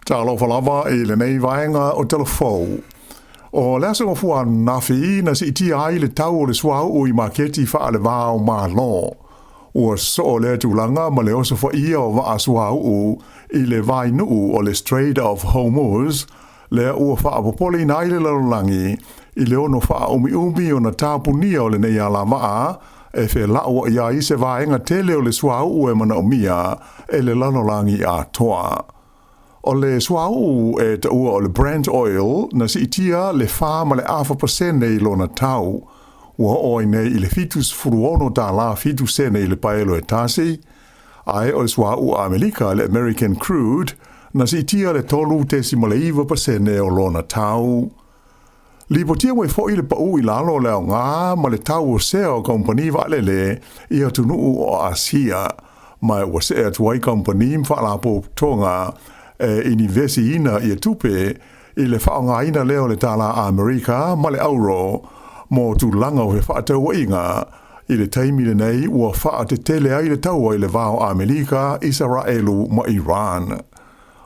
Talo falava e le nei vaenga o telefou. O lea songa fua nafi na si iti ai le tau o le swau o I maketi wha le vāo mā lo. Ua so le tūlanga ma le oso fa ia o wa swau o I le vai nuu o le Strait of Hormuz, le ua wha apopoli nai le lalangi, I le ono wha umi o na tāpunia o le nei ala maa, e whe laua ia I se vaenga tele o le swau o e mana o mia, e le lalangi a toa. O le swau e ta ua o le Brent oil na si itia le wha ma le afa pasene I lona tau. Ua oi nei I le fitus furuono ta la fitus sene I le paelo e tasi. Ai o le swau Amerika le American crude na si itia le tolu tesi ma le iwa pasene o lona tau. Lipotia we fo I le pau I lalo leo ngā ma le tau o seo kompani valele I atunu o Asia. Ma ua se atuai kompani mwhalapo tonga Inivesi ina I tupe I le whaonga ina leo le Tala Amerika ma le auro mo tu langa o he whaatau inga I le taimi le nei ua whaate tele ai le taua I le vāo Amerika, Israelu ma Iran.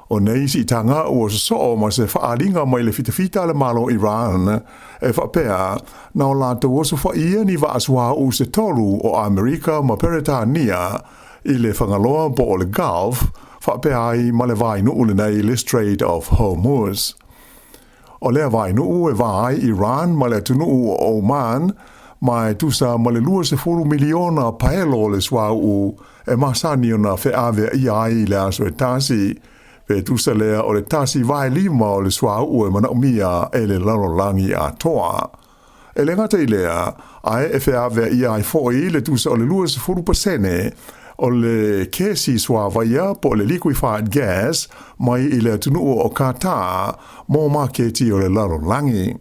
O nei si tanga ua so ma se whaaringa mai le fitafita le malo Iran e whapea na o la tau oso whaia ni waasua u se tolu o Amerika ma Peretania I le whangaloa po o le Gulf whapea ai ma le vai nuu le nei le Strait of Hormuz. O lea vai nuu e vai Iran ma le tunu o Oman mai tusa ma le 2 miliona paelo le swau e masani ona fe ave I ai le aso e tasi pe tusa lea o le tasi vai lima o le swau e mana umia e le lalolangi a toa. E le ngata I lea ai e fe ave I ai foi le tusa o le 2% o le kesi swavaia po le liquefied gas mai I le tunu o Qatar mo maketi o le lalolangi.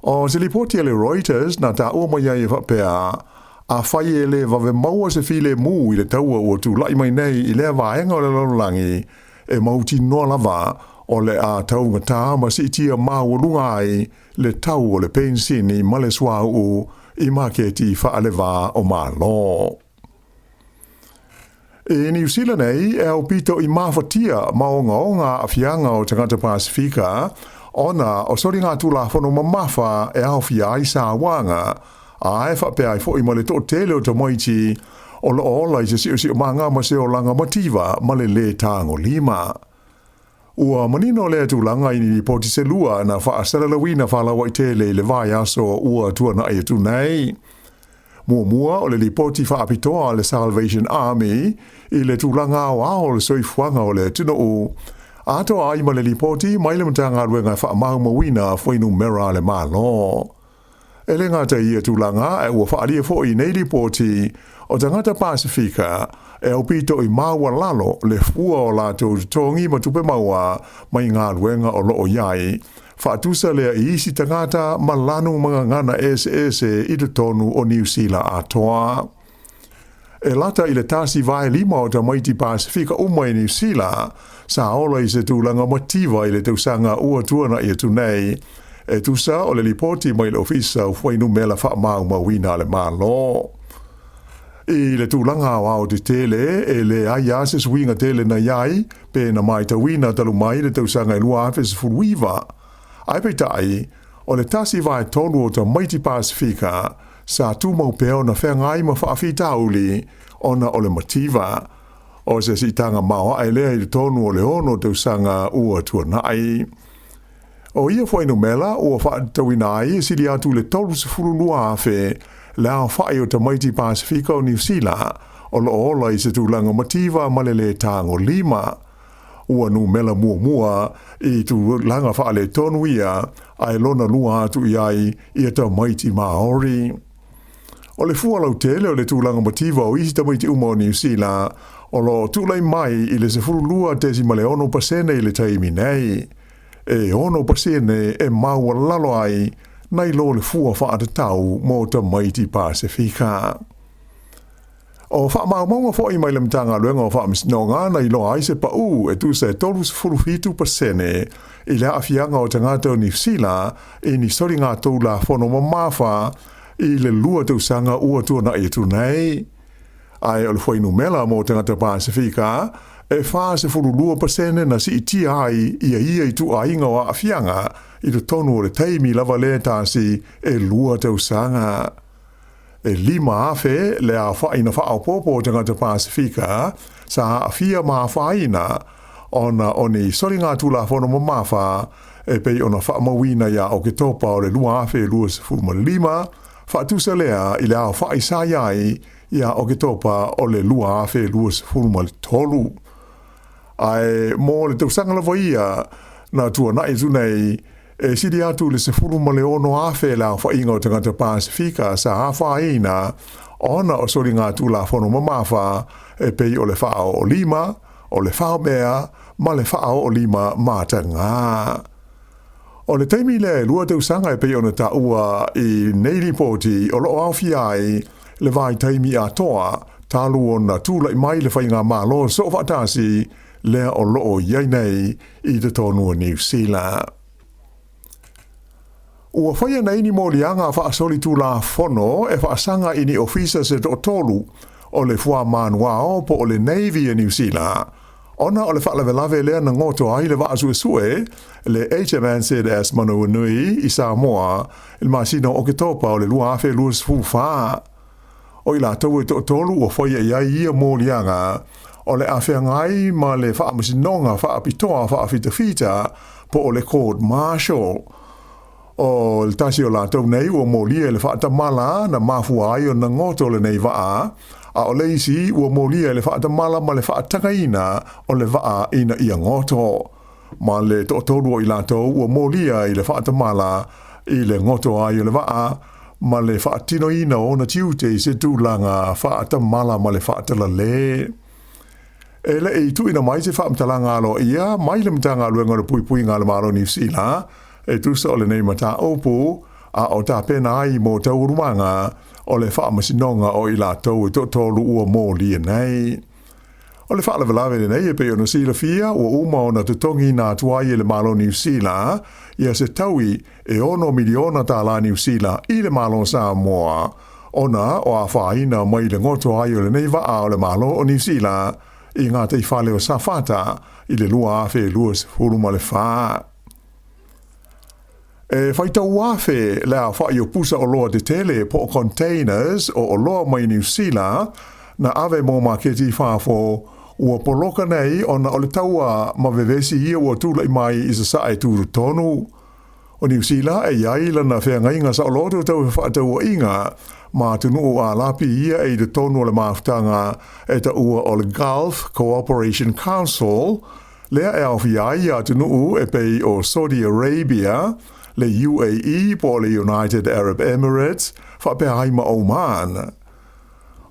O se lipoti le Reuters na ta o mai ai whapea a whai e le vave maua se file mu I le taua o tu lai mai nei I le vaenga o le lalolangi e mauti noa lava o le a taunga tā ma si tia maurunga ai le tau o le pensini ma le swau I maketi whaaleva o malo. E New Zealand nei e au pito I mawhatia maonga a fianga o tangata Pasifika ona o sori ngā tula whono mamafa e au fia I Sāmoanga a e whapea I fo I male tō tele o tamoiti o lo ola I se si o manga ma se o langa mativa ma le tango lima. Ua manino le tūlanga I ni poti se lua na wha asalalawina whalawa I tele le vai aso ua tuana ai atu nei. Mua o le lipoti whaapitoa le Salvation Army I le tūlanga o ao le soifuanga o le tino o ato ai ma le lipoti mai le matanga ruenga whaamahu mawina whainu mera le malo. E le ngata I tūlanga e ua whaaria fo I nei lipoti o tangata Pasifika e au pito I maua lalo le fua o lato tongi ma tupe maua mai ngā ruenga o loo iai whaatusa lea I isi tangata ma lanu mga ngana ese I te tonu o New Zealand atoa. E lata I le tasi vai lima o tamaiti Pasifika umai New Zealand sa ola I se tūlanga mativa I le tausanga ua tuana I atu nei e tusa o le lipoti mai le ofisa whainu mela whaamau mawina le malo. I le tūlanga o te tele e le ai ase swinga tele na iai pe na mai tawina talu mai le tausanga I lua afes furuiva. Ai peitai, o le tasi vai tonu o ta maiti Pasifika, sa tu mau peo na whengai ma whaafita uli, ona o le mativa. O se si tanga maua ai lea I tonu o le ono tausanga ua tuanai. O ia whainu mela, ua whaatawina ai, sili atu le tolu se furunua afe, lea whai o ta maiti Pasifika o New Zealand, o lo ola I se tūlanga mativa ma le tango lima. Ua nu mela mua I tu langa whaale tonu ia ai lona lua atu iai I ta maiti Maori. O le fualau tele o le tūlanga mativa o isi ta maiti uma o New Zealand o lo tūlai mai I le se furu lua tesi ma le ono pasene I le taimi nei. E ono pasene e maua lalo ai nai lo le fua whaatatau mo ta maiti Pasifika. O whaamaunga fo I mai le mtanga luenga o whaamisnonga na I loa aise pa u e tu se tolu se furufitu pasene I le afianga o tangata o New Zealand I ni sori ngā tōla whono mamafa I le lua tausanga ua tuana I tu nei. Ai o le whainu mela mo tangata Pasifika e fase furulua pasene na si itia ai ia i tu ainga o afianga i to tonu o le teimi lava le tasi e lua tausanga. E lima afe le a whaina wha popo tangata Pasifika sa afia maa whaina ona oni sori ngā tula whono mamafa e pei ona wha mawina ia o ke topa o le lua afe lua sefuma lima wha tusa lea i le a wha isa iai ia o ke topa o le lua afe lua sefuma tolu. Ai mo le tausanga lava ia na tua nai zunei e sidi atu le sefuma le ono afe la wha inga o tangata Pasifika sa a ina ona o sori ngā tula whono mamafa e pei o le wha o lima o le wha mea ma le wha o lima mātanga. O le teimi le lua tausanga e pei ona ta ua i neili poti o loo awhiai le vai teimi a toa talu o na tula i mai le whainga malo so whatasi le o loo iai nei i te tonu o New Zealand. Ua whaia nei ni mōlianga wha asoli tu la whono e wha asanga i ni ofisa se to tolu o le fua manuao po o le Navy New Zealand. Ona o le whaalawelawe lea na ngoto ai le wa asue le HMNZS Manauanui i Sāmoa il masino o ke topa o le lua afe lua sfufa. O i la tau e to tolu o whaia iai ia mōlianga o le awhia ngai ma le whaamasinonga whaapitoa whaafitafita po o le court martial. O le tasi o la tau nei ua mōlia le whaatamala na mafua ai o na ngoto le nei waa a o leisi ua mōlia le whaatamala ma le whaatakaina o le waa ina ia ngoto. Ma le tōtolu o i la tau ua mōlia i le whaatamala i le ngoto ai o le waa ma le whaatinoina o na tiute se tūlanga whaatamala ma le whaatalale. E le e tuina mai se whaamtalanga alo ia mai le mtanga luenga le pui ngā le malo New Zealand e tusa o le nei mata opu a o ta pena ai mo taurumanga o le whaamasinonga o i la tau e tolu ua mōlia nei. O le whaalawelawe nei e pe ona sila fia ua uma o na tutongi nā tuai e le malo New Zealand ia se taui e ono miliona tā la New Zealand i le malo Samoa. Ona o a whaina mai le ngoto ai o le nei waa o le malo o New Zealand i ngā tei whale o Safata i le lua afe lua huruma le whaa. E whaitau wafe lea whai o pusa o loa te tele po containers o loa mai New Zealand na ave mō maketi whafo ua poloka nei ona o le taua ma vevesi ia ua tūla i mai i sa sae tūru tonu. O New Zealand e iai lana whea ngainga sa o loto tau e whaatau inga ma tunu o a lapi ia e de tonu o le maafutanga e ta ua o le Gulf Cooperation Council lea e au fiai a tunu e pei o Saudi Arabia le UAE po le United Arab Emirates whapea haima Oman.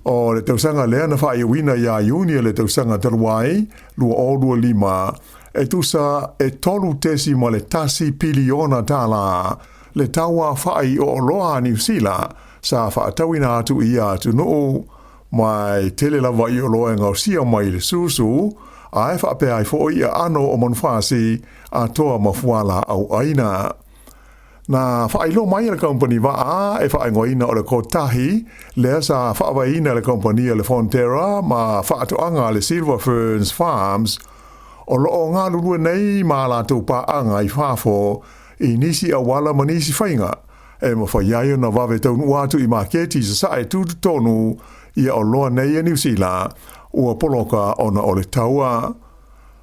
O le tausanga lea na whae wina ia iunia le tausanga taruai lua o lua lima e tusa e tolu tesi ma le tasi piliona tala le taua whae o loa New Zealand sa whaatawina atu ia atu nuu mai tele lava i o loa ngau sia mai le susu a e whapea ai fo ia ano o manfasi a toa mafuala au aina. Na whaelo mai le company waa e whaengoina o le kotahi lea sa whawaina le company le Fonterra ma whaatoanga le Silver Ferns Farms o loo ngā lulua nei ma la tau paanga i whafo i nisi a wala ma nisi whainga e ma whaiaio na wawe taunu atu i maketi sa sae tūtu tonu ia o loa nei a New Zealand ua poloka ona o le taua.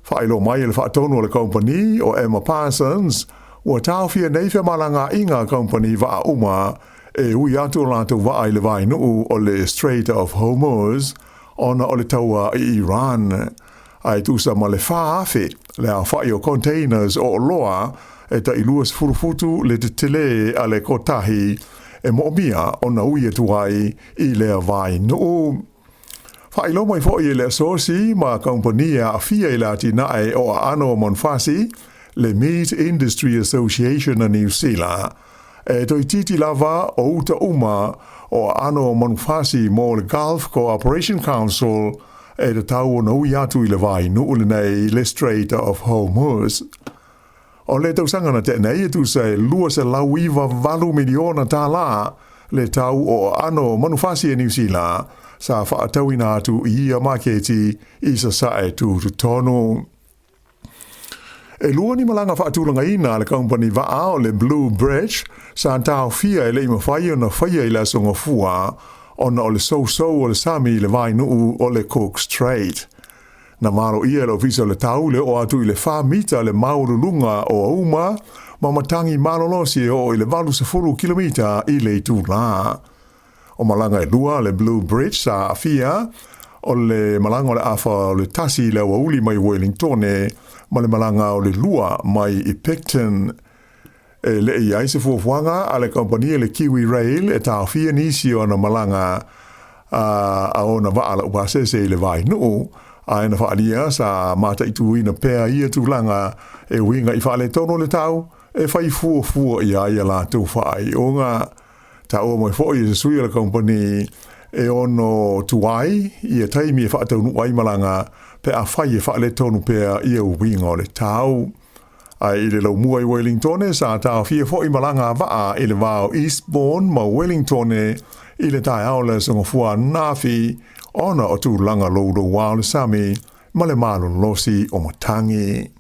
Whaelo mai le whaatonu o le company o Emma Parsons ua tāwhia nei whea malanga i ngā company waa uma e ui atu o lātou waa i le vai nuu o le Strait of Hormuz ona o le taua i Iran. Ai tūsa ma le whaafe le a whai o containers o loa e ta iluas furufutu le te tele a le kotahi e mo'omia ona ui atu ai i le vai nuu. Whai lo mai fo i le sosi ma kompania a fia i la tinae o a ano monfasi le Meat Industry Association a New Zealand. E toi titi lava o uta uma o ano manufasi mo le Gulf Cooperation Council e te tau na ui atu i le vai nuule nei le Strait of Hormuz. O le tau sangana te nei e tu se lua se lauiva valu miliona tā la le tau o ano manufasi a New Zealand sa whaatauina atu I ia maketi I sa sae tu tono. E lua ni malanga whaatulanga ina le company vaa o le Blue Bridge sa tau fia le ima whai o na whaia I la songa fua ona o le so-so o le Sami le vai nuu o le Cook Strait. Na maro ia le ofisa le tau le o atu I le 4 mita le maurulunga o auma ma matangi malolosi o I le 20 kilomita I le tūla. O malanga e lua le Blue Bridge sa afia o le malanga o le afa o le tasi le wauli mai Wellington ma le malanga o le lua mai I Picton le iai se fuafuanga a le kompania le Kiwi Rail e tau fia nisi o na malanga a o na waala upase se le vai nuu a ena whaalia sa mata I tuina pēa ia tūlanga e winga I whaale tono le tau e whai fuafua ia ia la tau whaai o ngā ta o mai fo I se sui le kompani e ono tuai ia taimi e whaatau nuai malanga pe a whai e whaale tonu pēa ia winga o le tau. Ai le lau mua I Wellington sa tau fia fo I malanga waa I le vao Eastbourne ma Wellington I le tai aole songa fua nafi ona o tu langa lo wao le Sami ma le malo losi o matangi.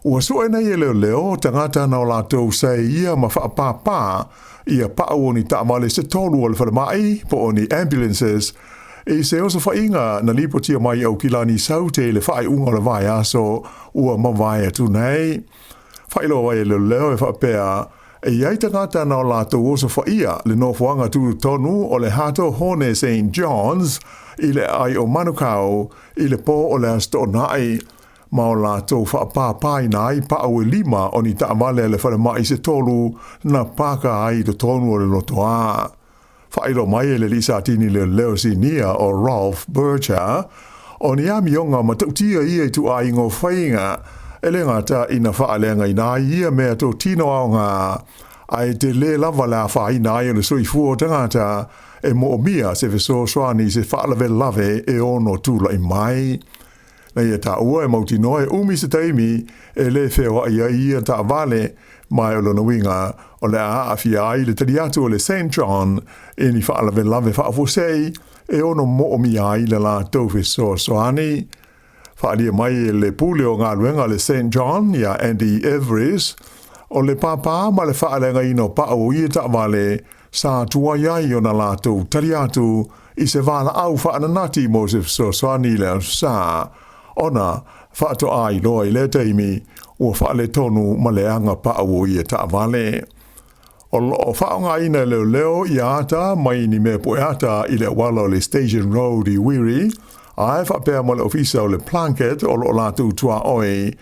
Ua so ena I leo tangata na o latou sei ia ma whaapapa ia pao ni taamale se tolu o le whalamai po o ni ambulances e se oso whainga na lipotia mai au kilani saute le whae unga le vai aso ua mawai atu nei. Whailo wai leo e whapea e iai tangata na o latou oso whaia le nofuanga tu tonu o le hato hone St. John's I le ai o Manukau I le po o le asto nai ma o latou whaapapai nai pa au e 5 o ni taamale le whalamai se tolu na paka ai to tonu o le lotoa. Whaero mai le lisa tini le leo sinia o Ralph Bircher o ni amionga matautia ia I tu a ingo whainga ele ngata ina whaalenga ina ia mea to tino au ngā ai te le lava la whaina ia le sui fuo tangata e mo mia se viso swani se whaalawe lave e ono tula I mai. Na ia ta ua e mauti noe umi se taimi e le wheo ia ta vale mai o lona winga o le aafia ai le tariatu o le St. John e ni whaalawe lave whaafosei e ono mo mi ai le la tauwhi soani. Whaalia mai le pule o ngā luenga le St. John ia Andy Everest o le papa ma le whaalenga ino pa o ia ta vale sa tua iai o na la tau tariatu I se vala au whaananati mo se soani le sa ona whaato ai loa I le teimi ua whaale tonu ma le anga pa o ia ta vale. O whaonga ina leo I ata mai ni me po ata I le walo le Station Road I Wiri ai whapea mo le ofisa o le Plunkett o lo latu tua oi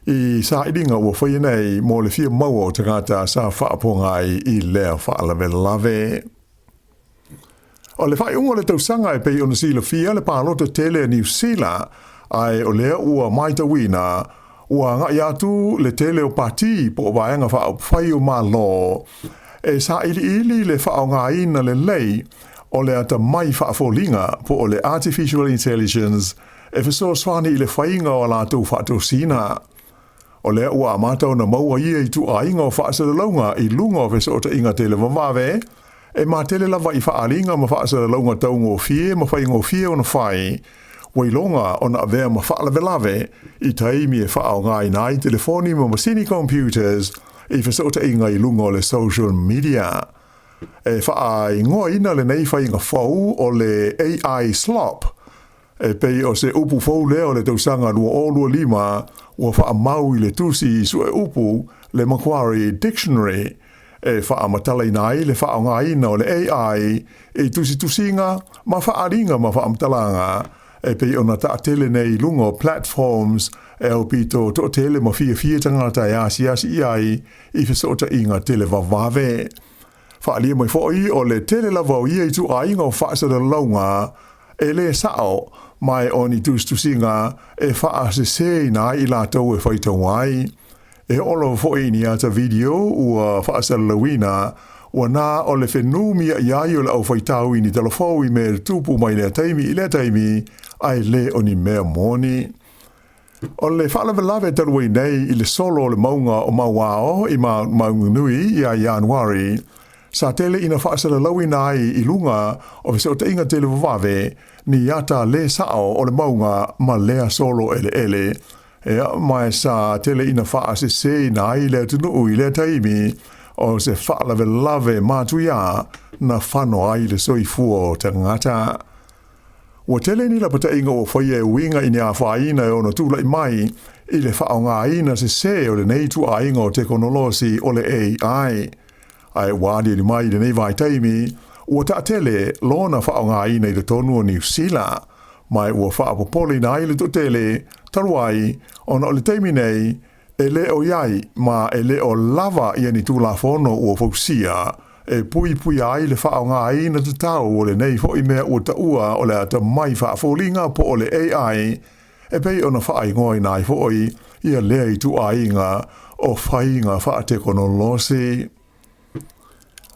I sa idinga ua whainei mo le fia mau o tangata sa whaaponga I lea whaalawe lave. O le whai unga le tausanga e pei ona sila fia le pālota tele New Zealand ai o lea ua maita wina ua ngai atu le tele o pati po vaenga whai o malo e sa ili le whaonga ina le lei o le ata mai whaafolinga po o le artificial intelligence e fiso swani I le whainga o lātou whaatosina. O lea ua amatau na maua ia I tu a inga o whaasaralaunga I lunga o fiso o ta inga tele wawawe e ma tele lava I whaalinga ma whaasaralaunga taungo fie ma whaingo fie o na whai wailonga o na avea ma whaalawe I taimi e whaao ngai nai telefoni ma masini computers I fiso o ta inga I lunga o le social media. E wha ingoa ina le nei whainga whau o le AI slop. E pei o se upu whau leo le tausanga lua o lua 5 ua wha mau I le tusi su e upu le Macquarie Dictionary. E wha matala inai le wha ngā ina o le AI e tusinga ma wha aringa ma wha amtalanga. E pei ona ta tele nei lungo platforms e au pito to tele ma fia tangata e asi iai I fisota inga tele wawawe. Whaalia mai fōi o le tele lava o ia I tu a inga o whaasara launga e le sao mai o ni tusinga e whaasese ina I lātou e whaitau ai. E olo fōi ni ata video ua whaasara lawina ua nā o le whenumia iai o le au whaitau I ni telefou I me tupu mai le taimi I le taimi ai le o ni mea moni. O le whaalawe taruai nei I le solo o le maunga o mawao I maungunui I a Januari sa tele ina whaasara lawina I lunga o se o te inga tele wawe ni ata le sao o le maunga ma lea solo ele. Ea mai sa tele ina whaase se na I le tunu I le taimi o se whaalawe lave matuia na whano ai le soifua te ngata. Ua tele ni la pata inga o whaia e winga I a whaina e ono tūla I mai I le whaonga ina se o le neitu a inga o teknolosi o le AI. Ai wādia ni mai le nei vai taimi, ua ta tele lona whaonga ina I le tonu o New Zealand. Mai ua whaapopoli na I le tele, taruai, ona o le taimi nei, e le o iai, ma e le o lava I ni tūla whono ua fausia, e pui ai le whaonga ina te tau o le nei fo I mea ua ta ua o le ata mai whaafolinga po o le AI, e pei ona whaai ngoi nai fo I a lea I tu ainga o whainga whaatekonolosi.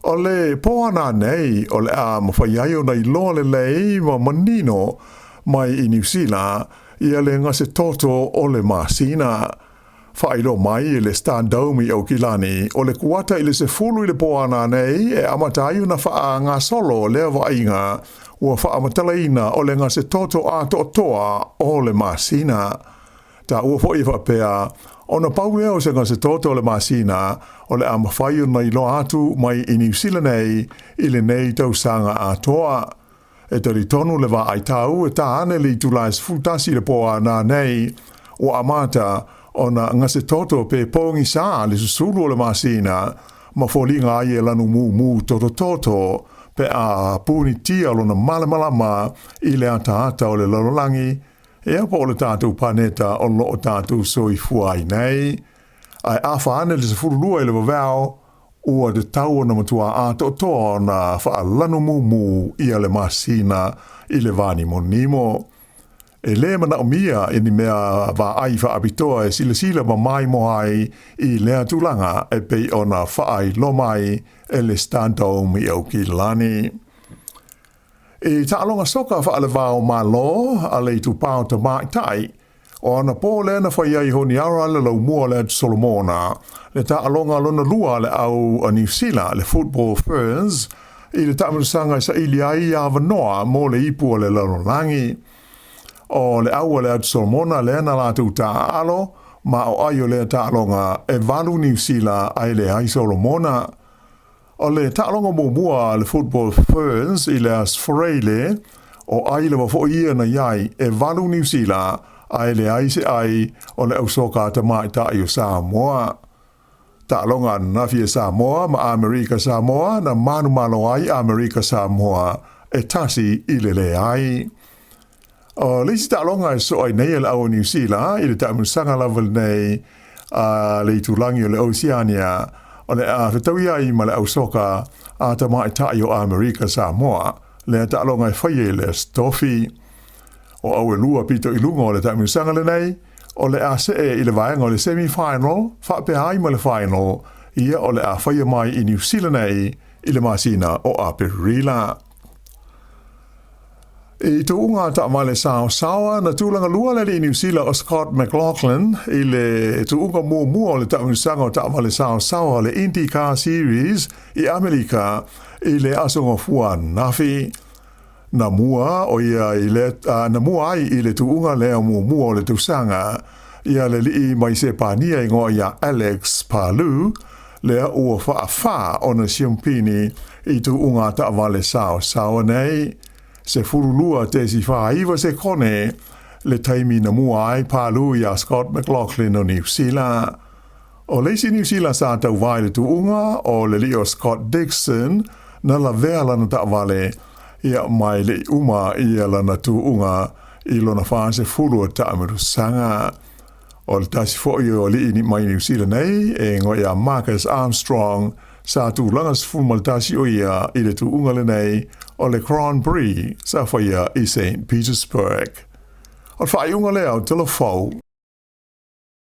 O le poana nei, o le a mawhaiai o nei loa le lei ma manino mai I New Zealand, ia le ngase toto o le masina. Whairo mai I le standaumi au kilani, o le kuata I le se fulu I le poana nei, e amatai una wha ngā solo lea wainga, ua wha amatalaina o le ngase toto a toa o le masina. Ta ua fo I whapea, ona pau leo se ngase toto le masina, o le amawhai o nei lo atu mai I New Zealand nei, I le nei tau sanga a toa. E tari tonu le wa ai tau, e ta ane li tulais fultasi le poa na nei, o amata, ona ngase toto pe pongi sa le susulu o le masina, ma folinga ai e lanu mu toto, pe a puni tia lona malamalama I le ata o le lalolangi, e apo o le tātou paneta o lo o tātou soifua I nei. Ai awha ane le se furulua I le wawao, ua te tau na matua a toa na wha lanu mu I le masina I le vani monimo. E le mana o mia I ni mea wa ai wha apitoa e sila ma mai mo ai I lea tūlanga e pei ona wha ai lo mai e le standau mi au ki lani. E ta'alonga soka wha ale vāo ma lo, a le tu pāo ta mai tai, o ana pō le na whai ai honi ara le lau mua le Solomona, le ta'alonga lona lua le au a New Zealand, le Football Ferns, I le ta'amarusanga sa ili ai a wanoa mo le ipu le lalolangi. O le au le Solomona le na lātou ta'alo, ma o ai o le ta'alonga e valu New Zealand ai le ai Solomona. O le ta'alonga mua le Football Ferns I le Asforeile, o ai le wafo ia na iai e valu New Zealand ai le ai se ai o le ausoka ta mai ta I o Sāmoa. Ta'alonga nafi e Sāmoa ma Amerika Sāmoa na manu malo ai Amerika Sāmoa e tasi I le ai. O leisi ta'alonga e so ai nei le au New Zealand I le ta'amusanga level nei le tulangi o le Oceania, o le a whetauia I ma le au soka a ta mai tai o Amerika Sāmoa, le a ta'alonga e whaie le stofi. O au e lua pito I lunga o le ta'amusanga le nei, o le a se I le vaenga o le semi-final, whapea ai ma le final, ia o le a whaia mai I New Zealand nei, I le masina o Aperila. I tu unga ta male Sāoa na tūlanga lua le I New Zealand o Scott McLaughlin I le tu unga mua le ta'unisanga o ta male Sāoa le IndyCar Series I Amerika I le asonga fua nafi. Na mua o ia I le na mua ai I le tu unga le mua o le tusanga ia le li mai se pania I ngoa ia Alex Palu le ua wha o na siampini I tu unga ta male Sāoa nei. Se furulua te si whaiva se kone le taimi na mua ai Palu ia Scott McLaughlin o New Zealand. O leisi New Zealand sa tau vai le tuunga o le li o Scott Dixon na la vea lana ta vale ia mai le uma ia lana tuunga I lona whaase furua ta amirusanga. O le tasi fōi o li ni mai New Zealand nei e ngoi a Marcus Armstrong sa tu langas fumaltasi o ia I le tuunga le nei o le Grand Prix sa whaia I St. Petersburg. O whai unga leo te la fau.